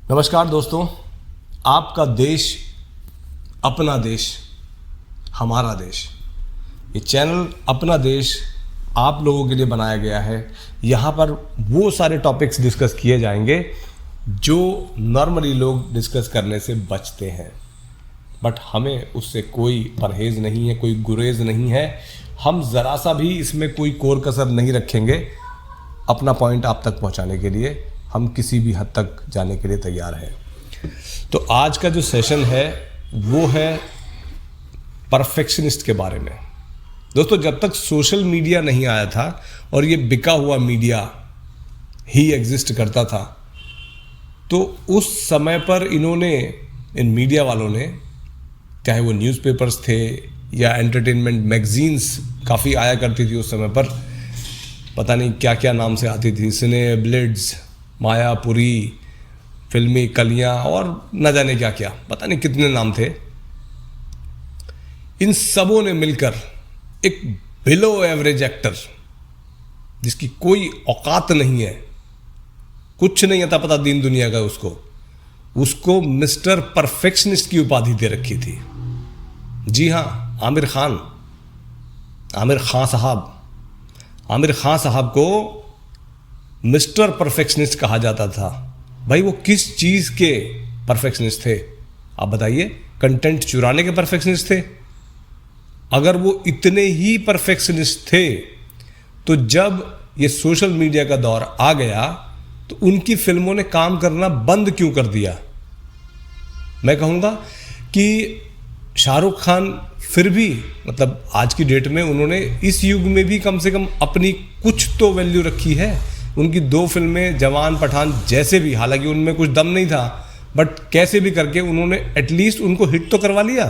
नमस्कार दोस्तों, आपका देश, अपना देश, हमारा देश। ये चैनल अपना देश आप लोगों के लिए बनाया गया है। यहाँ पर वो सारे टॉपिक्स डिस्कस किए जाएंगे जो नॉर्मली लोग डिस्कस करने से बचते हैं, बट हमें उससे कोई परहेज़ नहीं है, कोई गुरेज नहीं है। हम ज़रा सा भी इसमें कोई कोर कसर नहीं रखेंगे। अपना पॉइंट आप तक पहुँचाने के लिए हम किसी भी हद तक जाने के लिए तैयार हैं। तो आज का जो सेशन है वो है परफेक्शनिस्ट के बारे में। दोस्तों, जब तक सोशल मीडिया नहीं आया था और ये बिका हुआ मीडिया ही एग्जिस्ट करता था, तो उस समय पर इन मीडिया वालों ने, चाहे वो न्यूज़पेपर्स थे या एंटरटेनमेंट मैगजीन्स काफ़ी आया करती थी उस समय पर, पता नहीं क्या क्या नाम से आती थी, सिने ब्लिड्स, मायापुरी, फिल्मी कलियां और न जाने क्या क्या, पता नहीं कितने नाम थे। इन सबों ने मिलकर एक बिलो एवरेज एक्टर, जिसकी कोई औकात नहीं है, कुछ नहीं आता पता दीन दुनिया का, उसको मिस्टर परफेक्शनिस्ट की उपाधि दे रखी थी। जी हाँ, आमिर खान साहब को मिस्टर परफेक्शनिस्ट कहा जाता था। भाई, वो किस चीज़ के परफेक्शनिस्ट थे आप बताइए? कंटेंट चुराने के परफेक्शनिस्ट थे? अगर वो इतने ही परफेक्शनिस्ट थे तो जब ये सोशल मीडिया का दौर आ गया तो उनकी फिल्मों ने काम करना बंद क्यों कर दिया? मैं कहूँगा कि शाहरुख खान फिर भी, मतलब आज की डेट में उन्होंने इस युग में भी कम से कम अपनी कुछ तो वैल्यू रखी है। उनकी 2 फिल्में, जवान, पठान, जैसे भी, हालांकि उनमें कुछ दम नहीं था, बट कैसे भी करके उन्होंने एटलीस्ट उनको हिट तो करवा लिया।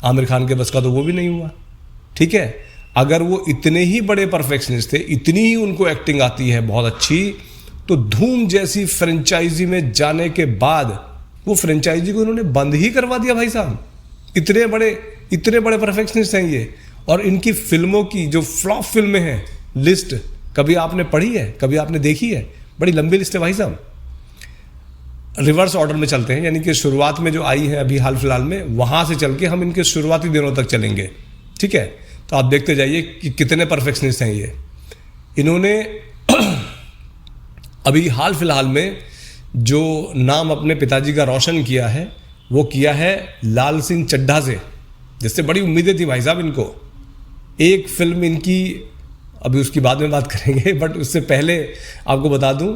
आमिर खान के बस का तो वो भी नहीं हुआ। ठीक है, अगर वो इतने ही बड़े परफेक्शनिस्ट थे, इतनी ही उनको एक्टिंग आती है बहुत अच्छी, तो धूम जैसी फ्रेंचाइजी में जाने के बाद वो फ्रेंचाइजी को उन्होंने बंद ही करवा दिया। भाई साहब, इतने बड़े परफेक्शनिस्ट हैं ये। और इनकी फिल्मों की जो फ्लॉप फिल्में हैं, लिस्ट कभी आपने पढ़ी है, कभी आपने देखी है? बड़ी लंबी लिस्ट है भाई साहब। रिवर्स ऑर्डर में चलते हैं, यानी कि शुरुआत में जो आई है अभी हाल फिलहाल में, वहाँ से चल के हम इनके शुरुआती दिनों तक चलेंगे। ठीक है, तो आप देखते जाइए कि कितने परफेक्शनिस्ट हैं ये। इन्होंने अभी हाल फिलहाल में जो नाम अपने पिताजी का रोशन किया है, वो किया है लाल सिंह चड्ढा से, जिससे बड़ी उम्मीदें थी भाई साहब इनको। एक फिल्म इनकी, अभी उसकी बाद में बात करेंगे, बट उससे पहले आपको बता दूं,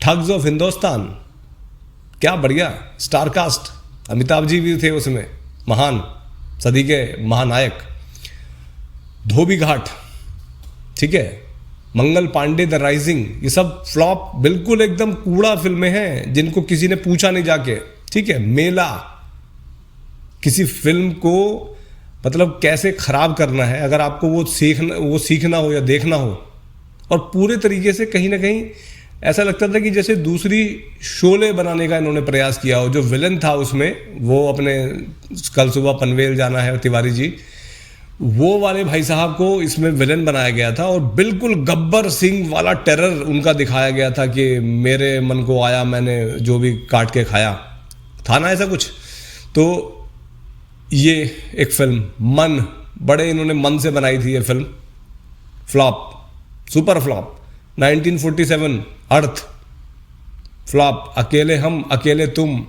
ठग्स ऑफ हिंदुस्तान, क्या बढ़िया स्टार कास्ट। अमिताभ जी भी थे उसमें, महान, सदी के महानायक। धोबी घाट, ठीक है, मंगल पांडे, द राइजिंग, ये सब फ्लॉप, बिल्कुल एकदम कूड़ा फिल्में हैं जिनको किसी ने पूछा नहीं जाके। ठीक है, मेला, किसी फिल्म को मतलब कैसे खराब करना है, अगर आपको वो सीखना हो या देखना हो, और पूरे तरीके से कहीं ना कहीं ऐसा लगता था कि जैसे दूसरी शोले बनाने का इन्होंने प्रयास किया हो। जो विलन था उसमें, वो अपने कल सुबह पनवेल जाना है तिवारी जी, वो वाले भाई साहब को इसमें विलन बनाया गया था, और बिल्कुल गब्बर सिंह वाला टेरर उनका दिखाया गया था कि मेरे मन को आया, मैंने जो भी काट के खाया, था ना ऐसा कुछ। तो ये एक फिल्म मन, बड़े इन्होंने मन से बनाई थी ये फिल्म, फ्लॉप, सुपर फ्लॉप। 1947 अर्थ, फ्लॉप। अकेले हम अकेले तुम,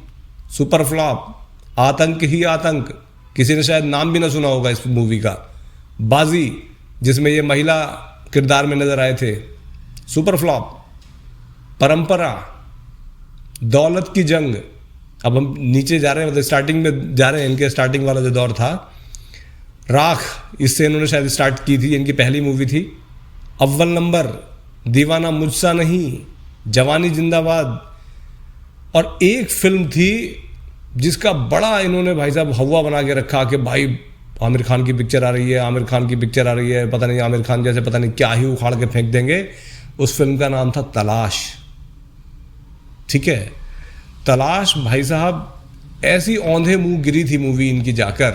सुपर फ्लॉप। आतंक ही आतंक, किसी ने शायद नाम भी ना सुना होगा इस मूवी का। बाजी, जिसमें ये महिला किरदार में नजर आए थे, सुपर फ्लॉप। परंपरा, दौलत की जंग। अब हम नीचे जा रहे हैं, मतलब स्टार्टिंग में जा रहे हैं, इनके स्टार्टिंग वाला जो दौर था। राख, इससे इन्होंने शायद स्टार्ट की थी, इनकी पहली मूवी थी। अव्वल नंबर, दीवाना मुझसा नहीं, जवानी जिंदाबाद। और एक फिल्म थी जिसका बड़ा इन्होंने भाई साहब हवा बना के रखा कि भाई आमिर खान की पिक्चर आ रही है, आमिर खान की पिक्चर आ रही है, पता नहीं आमिर खान जैसे पता नहीं क्या ही उखाड़ के फेंक देंगे। उस फिल्म का नाम था तलाश। ठीक है, तलाश भाई साहब ऐसी औंधे मुंह गिरी थी मूवी इनकी जाकर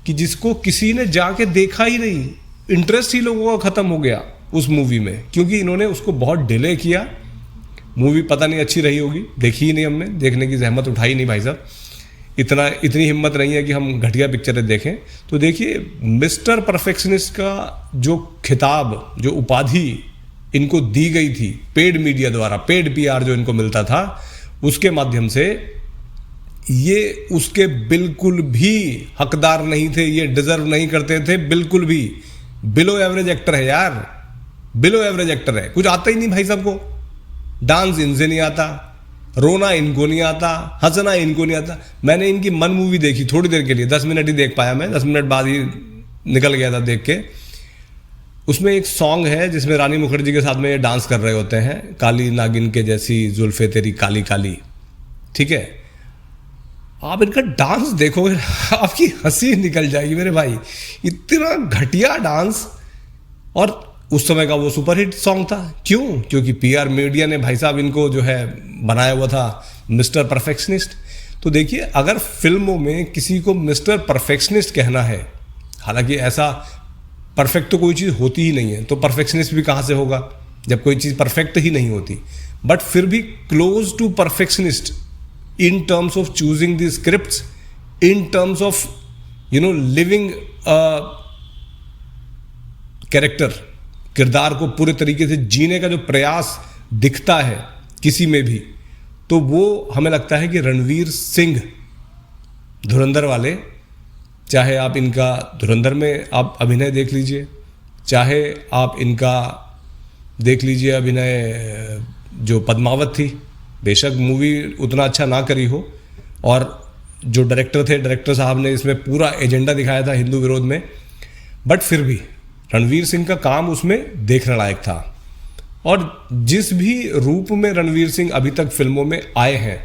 कि जिसको किसी ने जाके देखा ही नहीं। इंटरेस्ट ही लोगों का ख़त्म हो गया उस मूवी में, क्योंकि इन्होंने उसको बहुत डिले किया, मूवी पता नहीं अच्छी रही होगी, देखी ही नहीं हमने, देखने की जहमत उठाई नहीं भाई साहब, इतनी हिम्मत नहीं है कि हम घटिया पिक्चरें देखें। तो देखिए मिस्टर परफेक्शनिस्ट का जो खिताब, जो उपाधि इनको दी गई थी पेड मीडिया द्वारा, पेड पीआर जो इनको मिलता था उसके माध्यम से, ये उसके बिल्कुल भी हकदार नहीं थे, ये डिजर्व नहीं करते थे बिल्कुल भी। बिलो एवरेज एक्टर है यार, बिलो एवरेज एक्टर है, कुछ आता ही नहीं भाई साहब को। डांस इनसे नहीं आता, रोना इनको नहीं आता, हंसना इनको नहीं आता। मैंने इनकी मन मूवी देखी थोड़ी देर के लिए, 10 मिनट ही देख पाया मैं, 10 मिनट बाद ही निकल गया था देख के। उसमें एक सॉन्ग है जिसमें रानी मुखर्जी के साथ में ये डांस कर रहे होते हैं, काली नागिन के जैसी जुल्फे तेरी काली काली, ठीक है। आप इनका डांस देखोगे आपकी हंसी निकल जाएगी मेरे भाई, इतना घटिया डांस। और उस समय का वो सुपरहिट सॉन्ग था, क्यों? क्योंकि पीआर मीडिया ने भाई साहब इनको जो है बनाया हुआ था मिस्टर परफेक्शनिस्ट। तो देखिए अगर फिल्मों में किसी को मिस्टर परफेक्शनिस्ट कहना है, हालांकि ऐसा परफेक्ट तो कोई चीज़ होती ही नहीं है, तो परफेक्शनिस्ट भी कहाँ से होगा जब कोई चीज़ परफेक्ट ही नहीं होती, बट फिर भी close to perfectionist in terms of choosing the scripts, in terms of living character, किरदार को पूरे तरीके से जीने का जो प्रयास दिखता है किसी में भी, तो वो हमें लगता है कि रणवीर सिंह धुरंधर वाले, चाहे आप इनका धुरंधर में आप अभिनय देख लीजिए, चाहे आप इनका देख लीजिए अभिनय जो पद्मावत थी, बेशक मूवी उतना अच्छा ना करी हो, और जो डायरेक्टर साहब ने इसमें पूरा एजेंडा दिखाया था हिंदू विरोध में, बट फिर भी रणवीर सिंह का काम उसमें देखने लायक था। और जिस भी रूप में रणवीर सिंह अभी तक फिल्मों में आए हैं,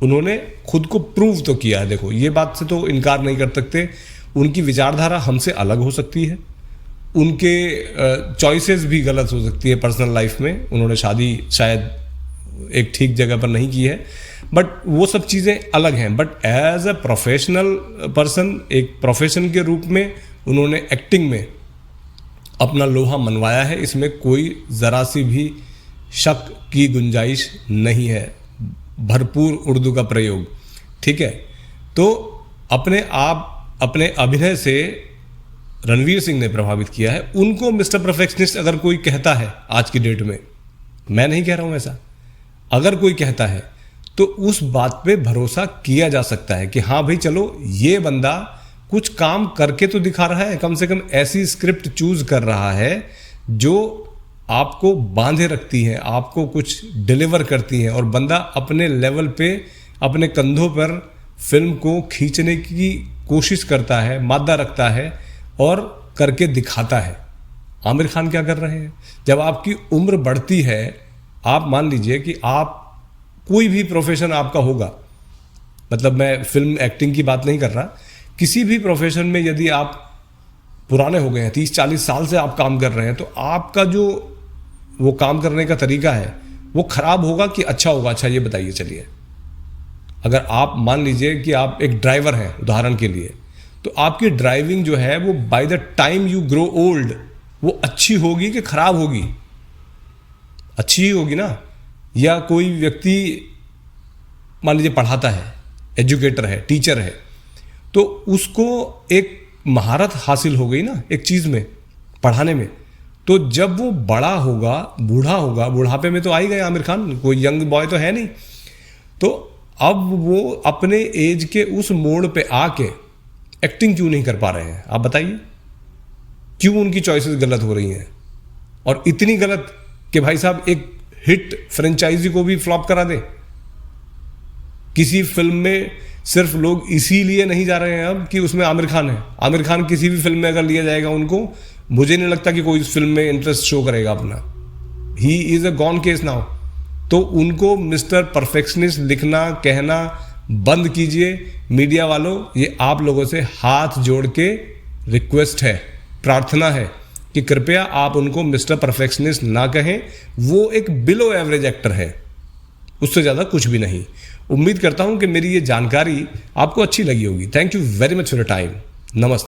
उन्होंने खुद को प्रूव तो किया है। देखो ये बात से तो इनकार नहीं कर सकते, उनकी विचारधारा हमसे अलग हो सकती है, उनके चॉइसेस भी गलत हो सकती है पर्सनल लाइफ में, उन्होंने शादी शायद एक ठीक जगह पर नहीं की है, बट वो सब चीज़ें अलग हैं। But as a professional person, एक प्रोफेशन के रूप में उन्होंने एक्टिंग में अपना लोहा मनवाया है, इसमें कोई ज़रा सी भी शक की गुंजाइश नहीं है। भरपूर उर्दू का प्रयोग, ठीक है। तो अपने अभिनय से रणवीर सिंह ने प्रभावित किया है। उनको मिस्टर परफेक्शनिस्ट अगर कोई कहता है आज की डेट में, मैं नहीं कह रहा हूँ ऐसा, अगर कोई कहता है तो उस बात पे भरोसा किया जा सकता है कि हाँ भाई चलो ये बंदा कुछ काम करके तो दिखा रहा है, कम से कम ऐसी स्क्रिप्ट चूज कर रहा है जो आपको बांधे रखती है, आपको कुछ डिलीवर करती है, और बंदा अपने लेवल पे अपने कंधों पर फिल्म को खींचने की कोशिश करता है, मादा रखता है और करके दिखाता है। आमिर खान क्या कर रहे हैं? जब आपकी उम्र बढ़ती है, आप मान लीजिए कि आप कोई भी प्रोफेशन आपका होगा, मतलब मैं फिल्म एक्टिंग की बात नहीं कर रहा, किसी भी प्रोफेशन में यदि आप पुराने हो गए हैं, 30-40 साल से आप काम कर रहे हैं, तो आपका जो वो काम करने का तरीका है वो खराब होगा कि अच्छा होगा? अच्छा ये बताइए। चलिए अगर आप मान लीजिए कि आप एक ड्राइवर हैं उदाहरण के लिए, तो आपकी ड्राइविंग जो है वो by the time you grow old वो अच्छी होगी कि खराब होगी? अच्छी ही होगी ना। या कोई व्यक्ति मान लीजिए पढ़ाता है, एजुकेटर है, टीचर है, तो उसको एक महारत हासिल हो गई ना एक चीज़ में, पढ़ाने में, तो जब वो बड़ा होगा, बूढ़ा होगा, बुढ़ापे में तो आ ही गए आमिर खान, कोई यंग बॉय तो है नहीं, तो अब वो अपने एज के उस मोड़ पे आके एक्टिंग क्यों नहीं कर पा रहे हैं? आप बताइए, क्यों उनकी चॉइसेस गलत हो रही हैं? और इतनी गलत कि भाई साहब एक हिट फ्रेंचाइजी को भी फ्लॉप करा दे। किसी फिल्म में सिर्फ लोग इसीलिए नहीं जा रहे हैं अब कि उसमें आमिर खान है। आमिर खान किसी भी फिल्म में अगर लिया जाएगा उनको, मुझे नहीं लगता कि कोई इस फिल्म में इंटरेस्ट शो करेगा अपना। He is a gone case now. तो उनको मिस्टर परफेक्शनिस्ट लिखना, कहना बंद कीजिए। मीडिया वालों, ये आप लोगों से हाथ जोड़ के रिक्वेस्ट है, प्रार्थना है कि कृपया आप उनको मिस्टर परफेक्शनिस्ट ना कहें। वो एक बिलो एवरेज एक्टर है, उससे ज़्यादा कुछ भी नहीं। उम्मीद करता हूं कि मेरी ये जानकारी आपको अच्छी लगी होगी। Thank you very much for your time. नमस्ते।